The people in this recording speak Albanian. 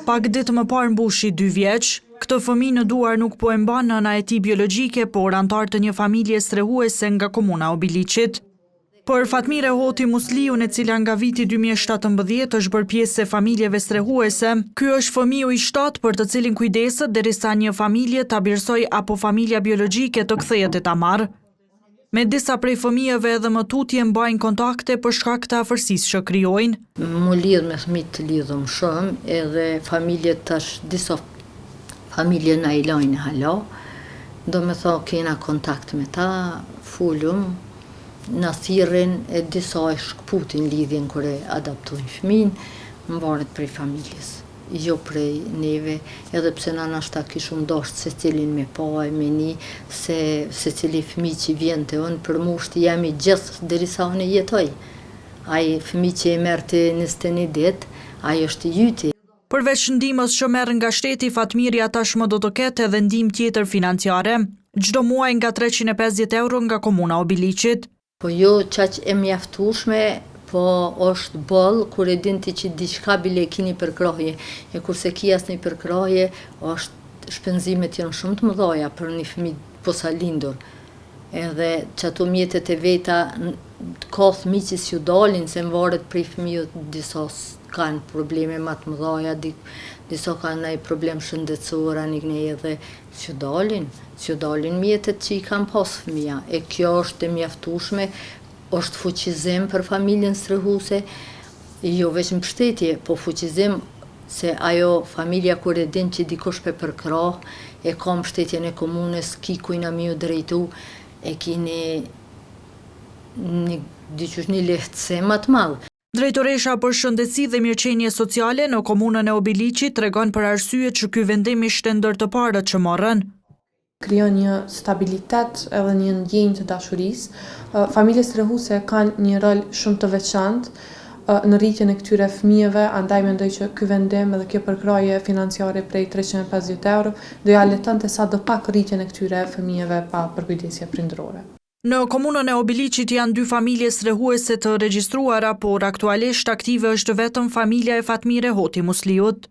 Pak ditë më parë mbushi 2 vjeç, këtë fëmijë në duar nuk po e mban nëna e tij biologjike, por antar të një familje strehuese nga komuna e Obiliqit. Për Fatmire Hoti Musliun, e cila nga viti 2017 është bërë pjesë e familjeve strehuese, ky është fëmiu i 7 për të cilin kujdeset derisa një familje ta birësoj apo familja biologjike të kthehet e ta marrë. Me disa prej fëmijëve edhe më tutje mbajnë kontakte për shkak të afërsisë që krijojnë. Më lidh me fëmijët të lidhëm shumë, edhe familjet tash disa familje na i lajnë hala. Do me thonë kena kontakt me ta, fulum, na thirrin e disa e shkputin lidhjen kur e adaptojnë fëmin, mbaret prej familjes. Jo prej neve, edhe pse na nashta kishum dashur se cilin me pa e me ni, se cili fëmijë që vjen te unë për mushtë jemi gjithë derisa unë jetoj. Ai fëmijë që e merr te 21 ditë, ai është i yti. Përveç ndihmës që merr nga shteti, Fatmirja tashmë do të ketë edhe ndihmë tjetër financiare, çdo muaj nga 350 euro nga komuna e Obiliqit. Po jo çaq e mjaftueshme, po është boll kur e din ti që diçka bile e kini për krahje, e kurse ki asnjë për krahje, është shpenzimet janë shumë të mëdha për një fëmijë posa lindur. Edhe çato mjetet e veta ka fëmijë që s'ju dalin se varet prej fëmijët, disa kanë probleme më të mëdha, disa kanë ndaj problem shëndetësor, anë edhe s'ju dalin mjetet që i kanë pas fëmija. E kjo është e mjaftueshme, është fuqizim për familjen strehuese, jo vetëm mbështetje, po fuqizim se ajo familja kur e din që dikush për krah, e ka mbështetjen e komunës, ki kujna mi u drejtu, e ki një lehtësim më të madh. Drejtoresha për shëndetësi dhe mirëqenie sociale në komunën e Obiliqit tregon për arsyet që ky vendim ishte ndër të parët që morën. Krijon një stabilitet edhe një ndjenjë të dashurisë. Familjet strehuese kanë një rol shumë të veçantë në rritjen e këtyre fëmijëve, andaj mendoj që ky vendim edhe kjo përkrahje financiare prej 350 euro do ja letonte sadopak rritjen e këtyre fëmijëve pa përkujdesje prindërore. Në komunën e Obiliqit janë 2 familje strehuese të regjistruara, por aktualisht aktive është vetëm familja e Fatmire Hoti Musliut.